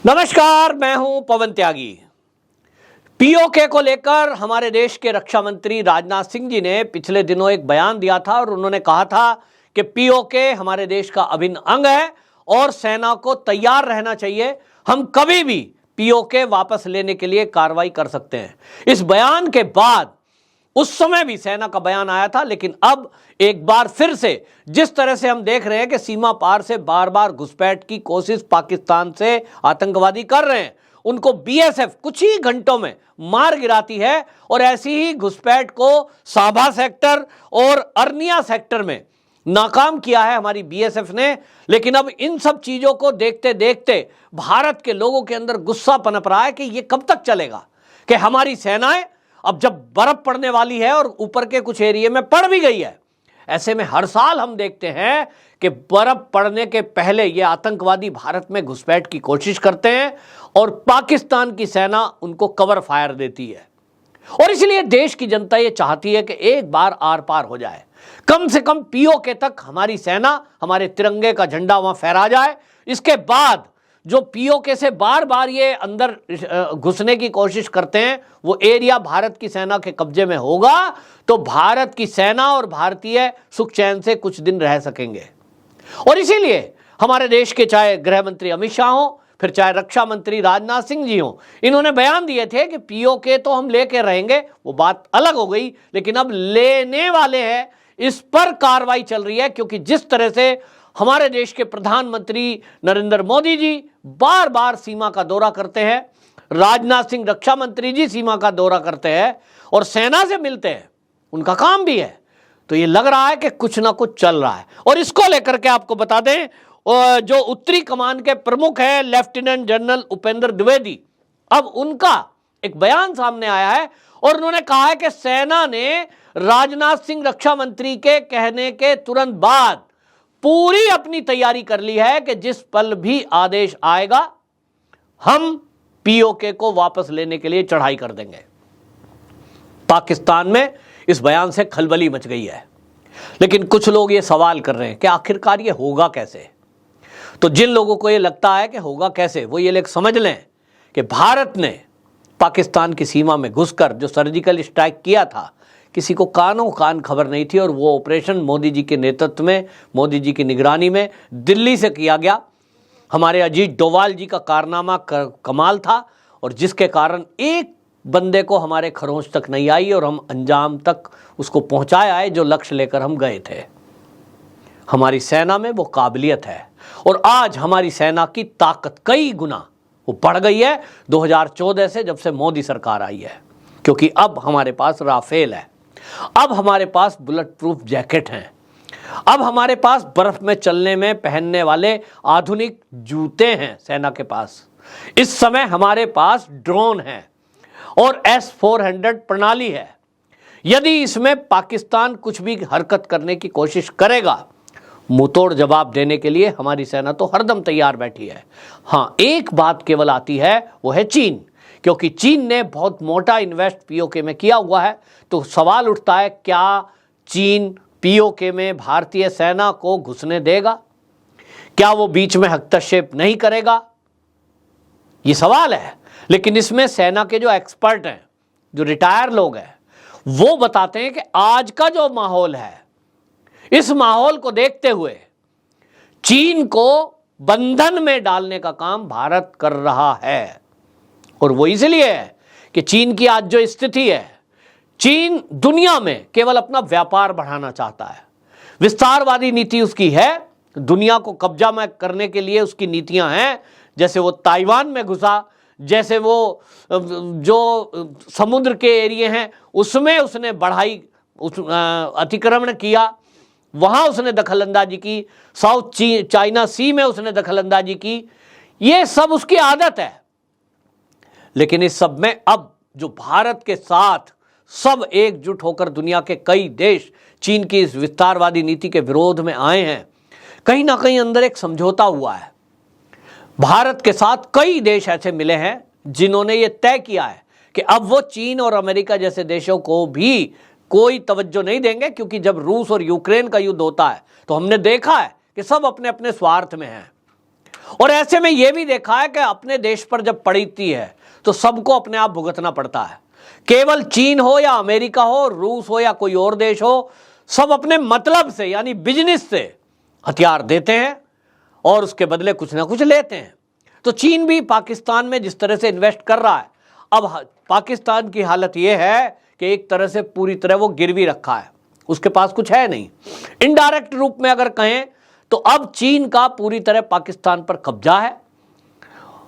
नमस्कार, मैं हूं पवन त्यागी। पीओके को लेकर हमारे देश के रक्षा मंत्री राजनाथ सिंह जी ने पिछले दिनों एक बयान दिया था और उन्होंने कहा था कि पीओके हमारे देश का अभिन्न अंग है और सेना को तैयार रहना चाहिए। हम कभी भी पीओके वापस लेने के लिए कार्रवाई कर सकते हैं। इस बयान के बाद उस समय भी सेना का बयान आया था, लेकिन अब एक बार फिर से जिस तरह से हम देख रहे हैं कि सीमा पार से बार बार घुसपैठ की कोशिश पाकिस्तान से आतंकवादी कर रहे हैं, उनको बीएसएफ कुछ ही घंटों में मार गिराती है। और ऐसी ही घुसपैठ को साभा सेक्टर और अर्निया सेक्टर में नाकाम किया है हमारी बीएसएफ ने। लेकिन अब इन सब चीजों को देखते देखते भारत के लोगों के अंदर गुस्सा पनप रहा है कि ये कब तक चलेगा, कि हमारी सेनाएं अब जब बर्फ पड़ने वाली है और ऊपर के कुछ एरिया में पड़ भी गई है, ऐसे में हर साल हम देखते हैं कि बर्फ पड़ने के पहले ये आतंकवादी भारत में घुसपैठ की कोशिश करते हैं और पाकिस्तान की सेना उनको कवर फायर देती है। और इसलिए देश की जनता ये चाहती है कि एक बार आर पार हो जाए, कम से कम पीओके तक हमारी सेना हमारे तिरंगे का झंडा वहां फहरा जाए। इसके बाद जो पीओके से बार बार ये अंदर घुसने की कोशिश करते हैं, वो एरिया भारत की सेना के कब्जे में होगा तो भारत की सेना और भारतीय सुख चैन से कुछ दिन रह सकेंगे। और इसीलिए हमारे देश के चाहे गृह मंत्री अमित शाह हो, फिर चाहे रक्षा मंत्री राजनाथ सिंह जी हो, इन्होंने बयान दिए थे कि पीओके तो हम लेके रहेंगे, वो बात अलग हो गई, लेकिन अब लेने वाले हैं, इस पर कार्रवाई चल रही है। क्योंकि जिस तरह से हमारे देश के प्रधानमंत्री नरेंद्र मोदी जी बार बार सीमा का दौरा करते हैं, राजनाथ सिंह रक्षा मंत्री जी सीमा का दौरा करते हैं और सेना से मिलते हैं, उनका काम भी है, तो ये लग रहा है कि कुछ ना कुछ चल रहा है। और इसको लेकर के आपको बता दें, जो उत्तरी कमान के प्रमुख हैं लेफ्टिनेंट जनरल उपेंद्र द्विवेदी, अब उनका एक बयान सामने आया है और उन्होंने कहा है कि सेना ने राजनाथ सिंह रक्षा मंत्री के कहने के तुरंत बाद पूरी अपनी तैयारी कर ली है कि जिस पल भी आदेश आएगा हम पीओके को वापस लेने के लिए चढ़ाई कर देंगे। पाकिस्तान में इस बयान से खलबली मच गई है, लेकिन कुछ लोग ये सवाल कर रहे हैं कि आखिरकार ये होगा कैसे। तो जिन लोगों को ये लगता है कि होगा कैसे, वो ये लोग समझ लें कि भारत ने पाकिस्तान की सीमा में घुसकर जो सर्जिकल स्ट्राइक किया था, किसी को कानों कान खबर नहीं थी। और वो ऑपरेशन मोदी जी के नेतृत्व में, मोदी जी की निगरानी में दिल्ली से किया गया। हमारे अजीत डोभाल जी का कारनामा कमाल था और जिसके कारण एक बंदे को हमारे खरोंच तक नहीं आई और हम अंजाम तक उसको पहुंचाए आए जो लक्ष्य लेकर हम गए थे। हमारी सेना में वो काबिलियत है और आज हमारी सेना की ताकत कई गुना वो बढ़ गई है 2014 से, जब से मोदी सरकार आई है। क्योंकि अब हमारे पास राफेल है, अब हमारे पास बुलेट प्रूफ जैकेट हैं, अब हमारे पास बर्फ में चलने में पहनने वाले आधुनिक जूते हैं सेना के पास। इस समय हमारे पास ड्रोन है और S-400 प्रणाली है। यदि इसमें पाकिस्तान कुछ भी हरकत करने की कोशिश करेगा, मुंहतोड़ जवाब देने के लिए हमारी सेना तो हरदम तैयार बैठी है। हाँ, एक बात केवल आती है, वो है चीन। क्योंकि चीन ने बहुत मोटा इन्वेस्ट पीओके में किया हुआ है, तो सवाल उठता है क्या चीन पीओके में भारतीय सेना को घुसने देगा? क्या वो बीच में हस्तक्षेप नहीं करेगा? ये सवाल है। लेकिन इसमें सेना के जो एक्सपर्ट हैं, जो रिटायर लोग हैं, वो बताते हैं कि आज का जो माहौल है, इस माहौल को देखते हुए चीन को बंधन में डालने का काम भारत कर रहा है। और वो इसलिए है कि चीन की आज जो स्थिति है, चीन दुनिया में केवल अपना व्यापार बढ़ाना चाहता है, विस्तारवादी नीति उसकी है, दुनिया को कब्जा में करने के लिए उसकी नीतियां हैं। जैसे वो ताइवान में घुसा, जैसे वो जो समुद्र के एरिया हैं उसमें उसने बढ़ाई, अतिक्रमण किया, वहां उसने दखलंदाजी की, साउथ चाइना सी में उसने दखलंदाजी की, ये सब उसकी आदत है। लेकिन इस सब में अब जो भारत के साथ सब एकजुट होकर दुनिया के कई देश चीन की इस विस्तारवादी नीति के विरोध में आए हैं, कहीं ना कहीं अंदर एक समझौता हुआ है। भारत के साथ कई देश ऐसे मिले हैं जिन्होंने ये तय किया है कि अब वो चीन और अमेरिका जैसे देशों को भी कोई तवज्जो नहीं देंगे। क्योंकि जब रूस और यूक्रेन का युद्ध होता है तो हमने देखा है कि सब अपने अपने स्वार्थ में हैं और ऐसे में यह भी देखा है कि अपने देश पर जब पड़ती है तो सबको अपने आप भुगतना पड़ता है। केवल चीन हो या अमेरिका हो, रूस हो या कोई और देश हो, सब अपने मतलब से यानी बिजनेस से हथियार देते हैं और उसके बदले कुछ ना कुछ लेते हैं। तो चीन भी पाकिस्तान में जिस तरह से इन्वेस्ट कर रहा है, अब पाकिस्तान की हालत यह है कि एक तरह से पूरी तरह वो गिरवी रखा है, उसके पास कुछ है नहीं। इनडायरेक्ट रूप में अगर कहें तो अब चीन का पूरी तरह पाकिस्तान पर कब्जा है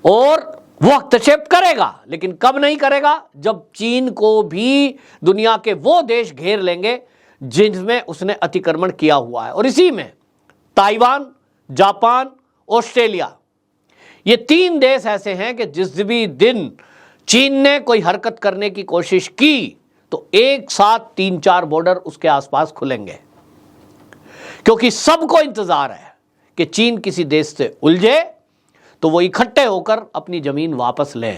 और वो हस्तक्षेप करेगा, लेकिन कब नहीं करेगा, जब चीन को भी दुनिया के वो देश घेर लेंगे जिनमें उसने अतिक्रमण किया हुआ है। और इसी में ताइवान, जापान, ऑस्ट्रेलिया, ये 3 देश ऐसे हैं कि जिस भी दिन चीन ने कोई हरकत करने की कोशिश की तो एक साथ 3-4 बॉर्डर उसके आसपास खुलेंगे, क्योंकि सबको इंतजार है कि चीन किसी देश से उलझे तो वो इकट्ठे होकर अपनी जमीन वापस ले।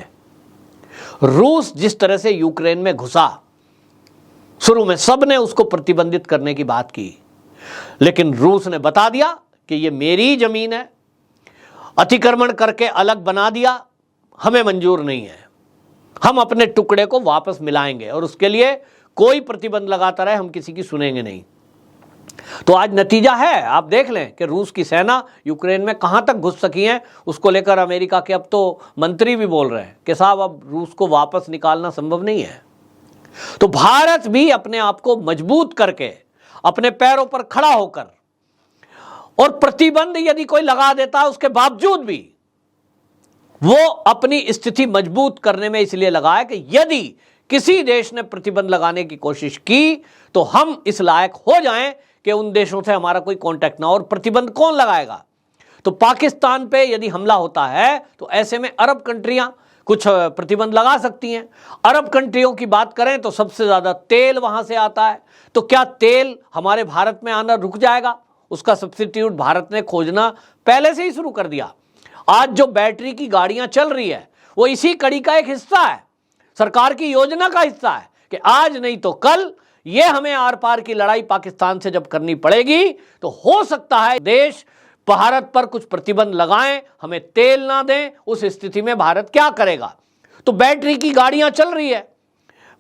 रूस जिस तरह से यूक्रेन में घुसा, शुरू में सबने उसको प्रतिबंधित करने की बात की, लेकिन रूस ने बता दिया कि ये मेरी जमीन है, अतिक्रमण करके अलग बना दिया, हमें मंजूर नहीं है, हम अपने टुकड़े को वापस मिलाएंगे और उसके लिए कोई प्रतिबंध लगाता रहे, हम किसी की सुनेंगे नहीं। तो आज नतीजा है, आप देख लें कि रूस की सेना यूक्रेन में कहां तक घुस सकी है। उसको लेकर अमेरिका के अब तो मंत्री भी बोल रहे हैं कि साहब अब रूस को वापस निकालना संभव नहीं है। तो भारत भी अपने आप को मजबूत करके, अपने पैरों पर खड़ा होकर, और प्रतिबंध यदि कोई लगा देता है उसके बावजूद भी वो अपनी स्थिति मजबूत करने में इसलिए लगा है कि यदि किसी देश ने प्रतिबंध लगाने की कोशिश की तो हम इस लायक हो जाएं कि उन देशों से हमारा कोई कांटेक्ट ना हो। और प्रतिबंध कौन लगाएगा? तो पाकिस्तान पे यदि हमला होता है तो ऐसे में अरब कंट्रियां कुछ प्रतिबंध लगा सकती हैं। अरब कंट्रियों की बात करें तो सबसे ज्यादा तेल वहां से आता है, तो क्या तेल हमारे भारत में आना रुक जाएगा? उसका सब्स्टिट्यूट भारत ने खोजना पहले से ही शुरू कर दिया। आज जो बैटरी की गाड़ियां चल रही है वो इसी कड़ी का एक हिस्सा है, सरकार की योजना का हिस्सा है कि आज नहीं तो कल ये हमें आर पार की लड़ाई पाकिस्तान से जब करनी पड़ेगी तो हो सकता है देश भारत पर कुछ प्रतिबंध लगाएं, हमें तेल ना दें। उस स्थिति में भारत क्या करेगा? तो बैटरी की गाड़ियां चल रही है,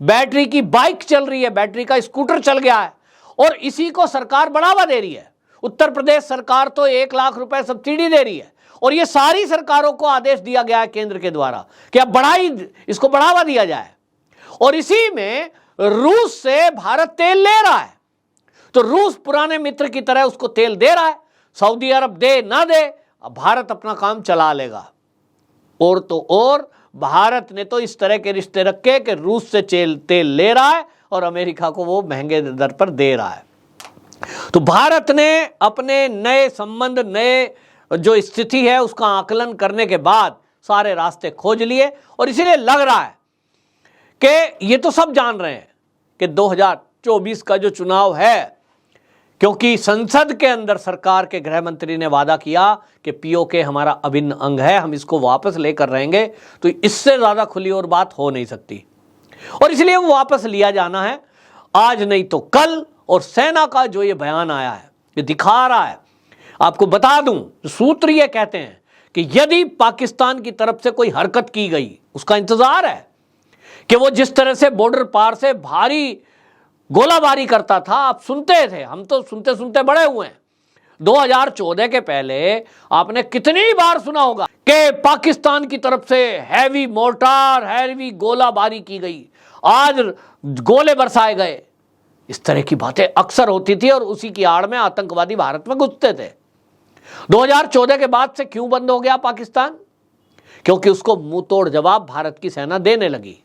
बैटरी की बाइक चल रही है, बैटरी का स्कूटर चल गया है और इसी को सरकार बढ़ावा दे रही है। उत्तर प्रदेश सरकार तो 1 लाख रुपए सब्सिडी दे रही है और ये सारी सरकारों को आदेश दिया गया है केंद्र के द्वारा कि अब इसको बढ़ावा दिया जाए। और इसी में रूस से भारत तेल ले रहा है, तो रूस पुराने मित्र की तरह उसको तेल दे रहा है। सऊदी अरब दे ना दे, अब भारत अपना काम चला लेगा। और तो और भारत ने तो इस तरह के रिश्ते रखे कि रूस से तेल ले रहा है और अमेरिका को वो महंगे दर पर दे रहा है। तो भारत ने अपने नए संबंध, नए जो स्थिति है उसका आकलन करने के बाद सारे रास्ते खोज लिए और इसीलिए लग रहा है कि ये तो सब जान रहे हैं कि 2024 का जो चुनाव है, क्योंकि संसद के अंदर सरकार के गृह मंत्री ने वादा किया कि पीओके हमारा अभिन्न अंग है, हम इसको वापस लेकर रहेंगे, तो इससे ज्यादा खुली और बात हो नहीं सकती और इसलिए वो वापस लिया जाना है आज नहीं तो कल। और सेना का जो ये बयान आया है ये दिखा रहा है, आपको बता दूं, सूत्र ये कहते हैं कि यदि पाकिस्तान की तरफ से कोई हरकत की गई, उसका इंतजार है कि वो जिस तरह से बॉर्डर पार से भारी गोलाबारी करता था, आप सुनते थे, हम तो सुनते सुनते बड़े हुए हैं। 2014 के पहले आपने कितनी बार सुना होगा कि पाकिस्तान की तरफ से हैवी मोर्टार, हैवी गोलाबारी की गई, आज गोले बरसाए गए। इस तरह की बातें अक्सर होती थी और उसी की आड़ में आतंकवादी भारत में घुसते थे। 2014 के बाद से क्यों बंद हो गया पाकिस्तान? क्योंकि उसको मुंह तोड़ जवाब भारत की सेना देने लगी।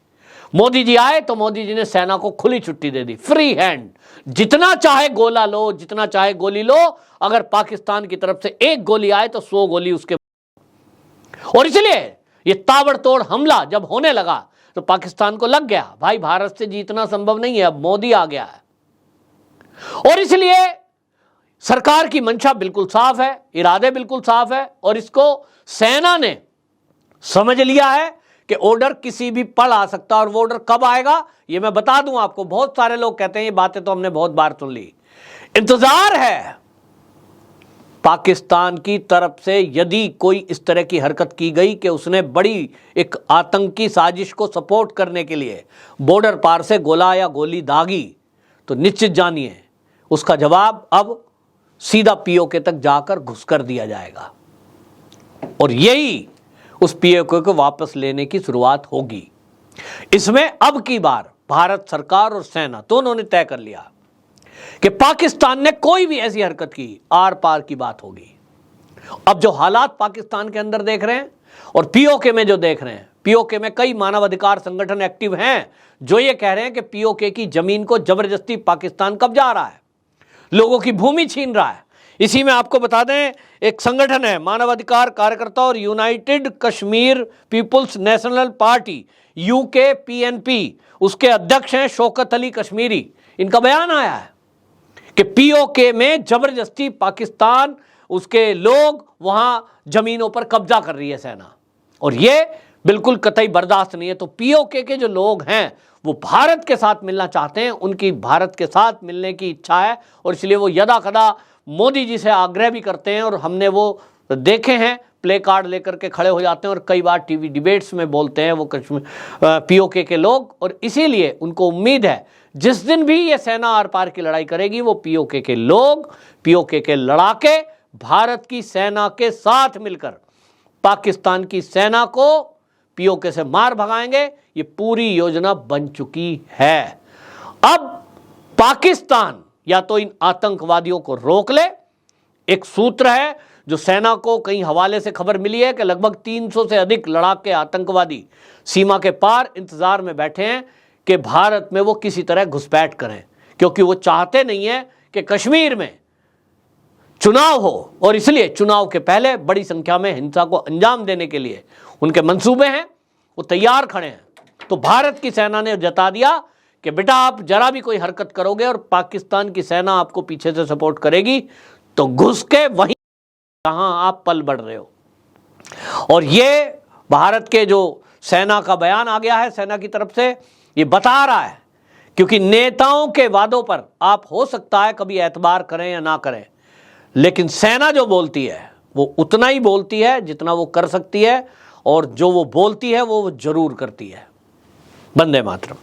मोदी जी आए तो मोदी जी ने सेना को खुली छुट्टी दे दी, फ्री हैंड, जितना चाहे गोला लो, जितना चाहे गोली लो, अगर पाकिस्तान की तरफ से एक गोली आए तो 100 गोली उसके। और इसलिए ये ताबड़तोड़ हमला जब होने लगा तो पाकिस्तान को लग गया भाई भारत से जीतना संभव नहीं है, अब मोदी आ गया है। और इसलिए सरकार की मंशा बिल्कुल साफ है, इरादे बिल्कुल साफ है और इसको सेना ने समझ लिया है कि ऑर्डर किसी भी पल आ सकता है। और वो ऑर्डर कब आएगा ये मैं बता दूं आपको। बहुत सारे लोग कहते हैं ये बातें तो हमने बहुत बार सुन ली, इंतजार है पाकिस्तान की तरफ से यदि कोई इस तरह की हरकत की गई कि उसने बड़ी एक आतंकी साजिश को सपोर्ट करने के लिए बॉर्डर पार से गोला या गोली दागी, तो निश्चित जानिए उसका जवाब अब सीधा पीओके तक जाकर घुस कर दिया जाएगा और यही उस पीओके को वापस लेने की शुरुआत होगी। इसमें अब की बार भारत सरकार और सेना दोनों ने तय कर लिया कि पाकिस्तान ने कोई भी ऐसी हरकत की, आर पार की बात होगी। अब जो हालात पाकिस्तान के अंदर देख रहे हैं और पीओके में जो देख रहे हैं, पीओके में कई मानवाधिकार संगठन एक्टिव हैं जो ये कह रहे हैं कि पीओके की जमीन को जबरदस्ती पाकिस्तान कब्जा रहा है, लोगों की भूमि छीन रहा है। इसी में आपको बता दें, एक संगठन है मानवाधिकार कार्यकर्ता और United Kashmir People's National Party UKPNP, उसके अध्यक्ष हैं शौकत अली कश्मीरी। इनका बयान आया है कि पीओके में जबरदस्ती पाकिस्तान, उसके लोग वहां जमीनों पर कब्जा कर रही है सेना, और ये बिल्कुल कतई बर्दाश्त नहीं है। तो पीओके के जो लोग हैं वो भारत के साथ मिलना चाहते हैं, उनकी भारत के साथ मिलने की इच्छा है और इसलिए वो यदा कदा मोदी जी से आग्रह भी करते हैं और हमने वो देखे हैं, प्ले कार्ड लेकर के खड़े हो जाते हैं और कई बार टीवी डिबेट्स में बोलते हैं वो कश्मीर पीओके के लोग। और इसीलिए उनको उम्मीद है जिस दिन भी ये सेना आर पार की लड़ाई करेगी वो पीओके के लोग, पीओके के लड़ाके भारत की सेना के साथ मिलकर पाकिस्तान की सेना को पीओके से मार भगाएंगे। ये पूरी योजना बन चुकी है। अब पाकिस्तान या तो इन आतंकवादियों को रोक ले। एक सूत्र है जो सेना को कहीं हवाले से खबर मिली है कि लगभग 300 से अधिक लड़ाके आतंकवादी सीमा के पार इंतजार में बैठे हैं कि भारत में वो किसी तरह घुसपैठ करें, क्योंकि वो चाहते नहीं है कि कश्मीर में चुनाव हो और इसलिए चुनाव के पहले बड़ी संख्या में हिंसा को अंजाम देने के लिए उनके मंसूबे हैं, वो तैयार खड़े हैं। तो भारत की सेना ने जता दिया कि बेटा आप जरा भी कोई हरकत करोगे और पाकिस्तान की सेना आपको पीछे से सपोर्ट करेगी तो घुस के वहीं जहां आप पल बढ़ रहे हो। और ये भारत के जो सेना का बयान आ गया है सेना की तरफ से, ये बता रहा है, क्योंकि नेताओं के वादों पर आप हो सकता है कभी एतबार करें या ना करें, लेकिन सेना जो बोलती है वो उतना ही बोलती है जितना वो कर सकती है, और जो वो बोलती है वो जरूर करती है। वंदे मातरम।